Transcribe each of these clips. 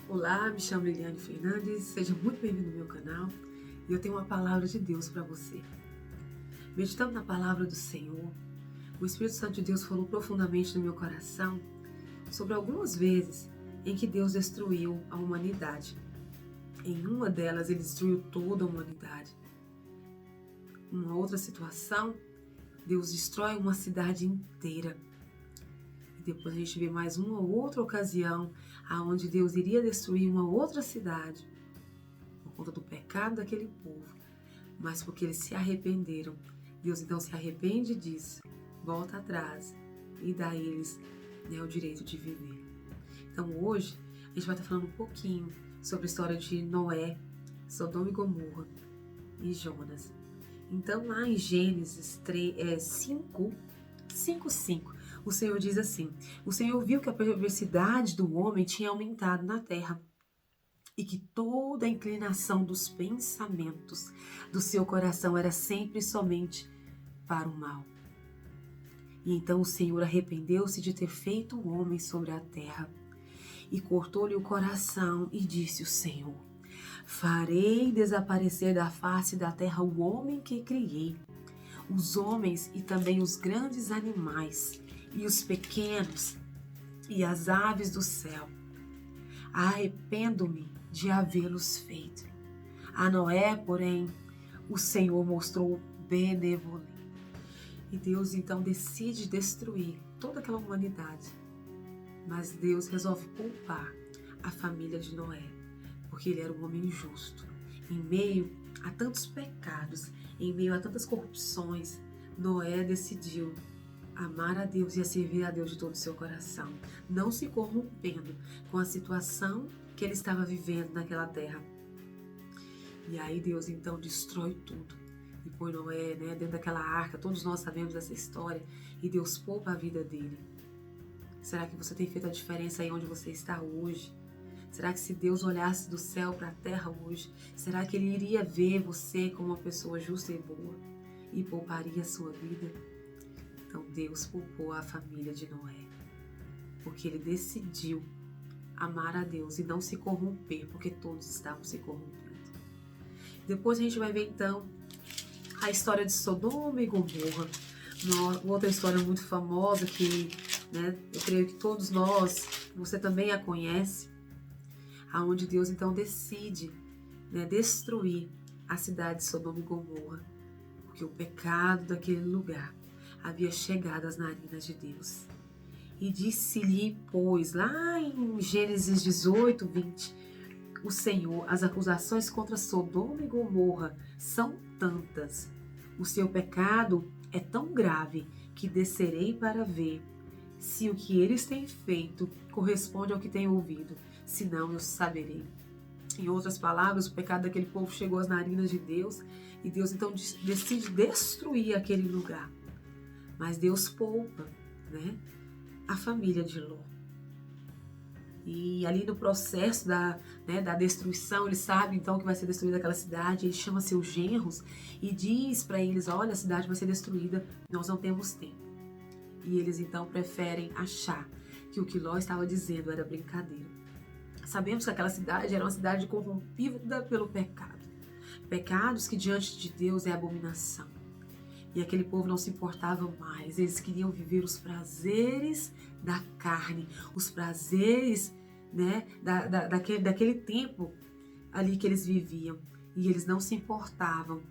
Olá, me chamo Liliane Fernandes, seja muito bem-vindo ao meu canal e eu tenho uma palavra de Deus para você. Meditando na palavra do Senhor, o Espírito Santo de Deus falou profundamente no meu coração sobre algumas vezes em que Deus destruiu a humanidade. Em uma delas, ele destruiu toda a humanidade. Em uma outra situação, Deus destrói uma cidade inteira. Depois a gente vê mais uma outra ocasião aonde Deus iria destruir uma outra cidade por conta do pecado daquele povo, mas porque eles se arrependeram. Deus então se arrepende e diz, volta atrás e dá a eles o direito de viver. Então hoje a gente vai estar falando um pouquinho sobre a história de Noé, Sodoma e Gomorra e Jonas. Então lá em Gênesis 5:5, o Senhor diz assim: o Senhor viu que a perversidade do homem tinha aumentado na terra e que toda a inclinação dos pensamentos do seu coração era sempre e somente para o mal. E então o Senhor arrependeu-se de ter feito o homem sobre a terra e cortou-lhe o coração e disse o Senhor: farei desaparecer da face da terra o homem que criei, os homens e também os grandes animais, e os pequenos, e as aves do céu. Arrependo-me de havê-los feito. A Noé, porém, o Senhor mostrou benevolência. E Deus então decide destruir toda aquela humanidade. Mas Deus resolve poupar a família de Noé, porque ele era um homem justo. Em meio a tantos pecados, em meio a tantas corrupções, Noé decidiu amar a Deus e a servir a Deus de todo o seu coração, não se corrompendo com a situação que ele estava vivendo naquela terra. E aí Deus então destrói tudo e põe Noé dentro daquela arca. Todos nós sabemos dessa história e Deus poupa a vida dele. Será que você tem feito a diferença aí onde você está hoje? Será que se Deus olhasse do céu para a terra hoje, será que Ele iria ver você como uma pessoa justa e boa e pouparia a sua vida? Então Deus poupou a família de Noé, porque ele decidiu amar a Deus e não se corromper, porque todos estavam se corrompendo. Depois a gente vai ver então a história de Sodoma e Gomorra, outra história muito famosa que eu creio que todos nós, você também a conhece, aonde Deus então decide destruir a cidade de Sodoma e Gomorra, porque o pecado daquele lugar havia chegado às narinas de Deus. E disse-lhe, pois, lá em Gênesis 18:20, o Senhor, as acusações contra Sodoma e Gomorra são tantas, o seu pecado é tão grave que descerei para ver se o que eles têm feito corresponde ao que têm ouvido, senão eu saberei. Em outras palavras, o pecado daquele povo chegou às narinas de Deus e Deus então decide destruir aquele lugar. Mas Deus poupa a família de Ló. E ali no processo da destruição, ele sabe então que vai ser destruída aquela cidade, ele chama seus genros e diz para eles, olha, a cidade vai ser destruída, nós não temos tempo. E eles então preferem achar que o que Ló estava dizendo era brincadeira. Sabemos que aquela cidade era uma cidade corrompida pelo pecado. Pecados que diante de Deus é abominação. E aquele povo não se importava mais, eles queriam viver os prazeres da carne, os prazeres daquele tempo ali que eles viviam. E eles não se importavam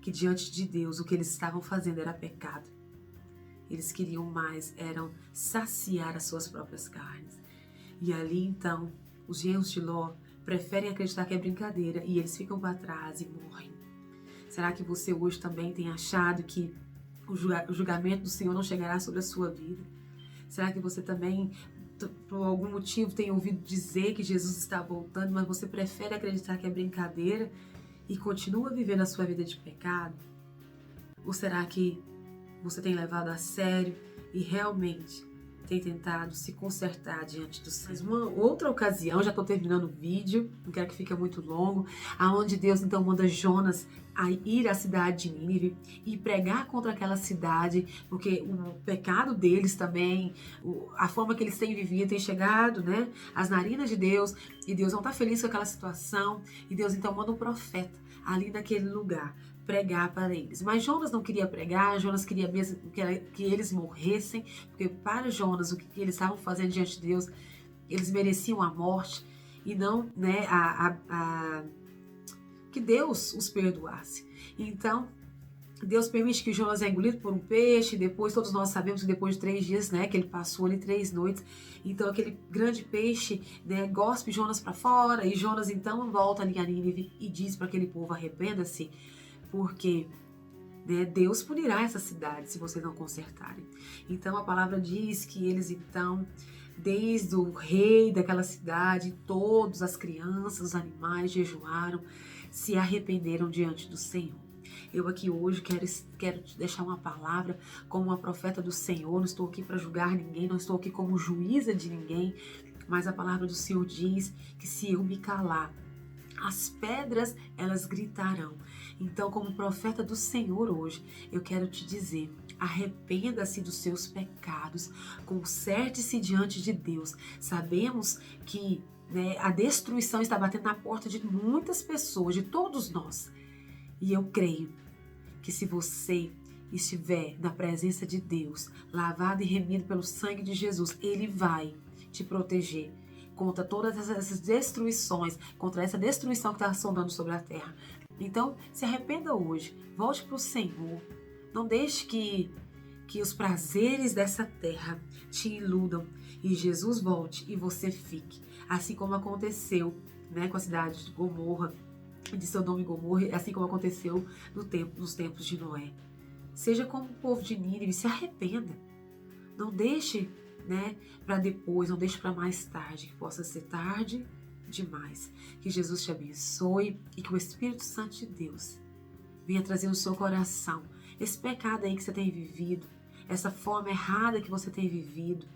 que diante de Deus o que eles estavam fazendo era pecado. Eles queriam mais, eram saciar as suas próprias carnes. E ali então, os genros de Ló preferem acreditar que é brincadeira e eles ficam para trás e morrem. Será que você hoje também tem achado que o julgamento do Senhor não chegará sobre a sua vida? Será que você também, por algum motivo, tem ouvido dizer que Jesus está voltando, mas você prefere acreditar que é brincadeira e continua vivendo a sua vida de pecado? Ou será que você tem levado a sério e realmente tem tentado se consertar diante do Senhor. Uma outra ocasião, já estou terminando o vídeo, não quero que fique muito longo, aonde Deus então manda Jonas a ir à cidade de Nínive e pregar contra aquela cidade, porque o pecado deles também, a forma que eles têm vivido, tem chegado, né, às narinas de Deus, e Deus não está feliz com aquela situação, e Deus então manda um profeta ali naquele lugar pregar para eles. Mas Jonas não queria pregar, Jonas queria mesmo que eles morressem, porque para Jonas o que eles estavam fazendo diante de Deus, eles mereciam a morte e não, né, que Deus os perdoasse. Então, Deus permite que Jonas é engolido por um peixe, depois todos nós sabemos que depois de 3 dias, né, que ele passou ali 3 noites, então aquele grande peixe, né, gospe Jonas para fora, e Jonas então volta ali a Nínive e diz para aquele povo: arrependa-se, porque, né, Deus punirá essa cidade se vocês não consertarem. Então a palavra diz que eles então, desde o rei daquela cidade, todas as crianças, os animais jejuaram, se arrependeram diante do Senhor. Eu aqui hoje quero te deixar uma palavra como uma profeta do Senhor. Não estou aqui para julgar ninguém, não estou aqui como juíza de ninguém, mas a palavra do Senhor diz que se eu me calar, as pedras, elas gritarão. Então, como profeta do Senhor hoje, eu quero te dizer: arrependa-se dos seus pecados, conserte-se diante de Deus. Sabemos que, né, a destruição está batendo na porta de muitas pessoas, de todos nós. E eu creio que se você estiver na presença de Deus, lavado e remido pelo sangue de Jesus, Ele vai te proteger contra todas essas destruições, contra essa destruição que está sondando sobre a terra. Então, se arrependa hoje, volte para o Senhor. Não deixe que os prazeres dessa terra te iludam e Jesus volte e você fique. Assim como aconteceu, né, com a cidade de Gomorra, de Sodoma e Gomorra, assim como aconteceu nos tempos de Noé. Seja como o povo de Nínive, se arrependa. Não deixe, né, para depois, não deixe para mais tarde, que possa ser tarde demais. Que Jesus te abençoe e que o Espírito Santo de Deus venha trazer no seu coração esse pecado aí que você tem vivido, essa forma errada que você tem vivido.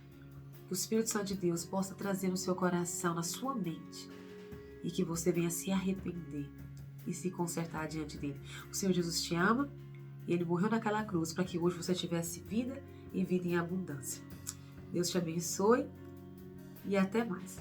Que o Espírito Santo de Deus possa trazer no seu coração, na sua mente, e que você venha se arrepender e se consertar diante dele. O Senhor Jesus te ama e Ele morreu naquela cruz para que hoje você tivesse vida e vida em abundância. Deus te abençoe e até mais.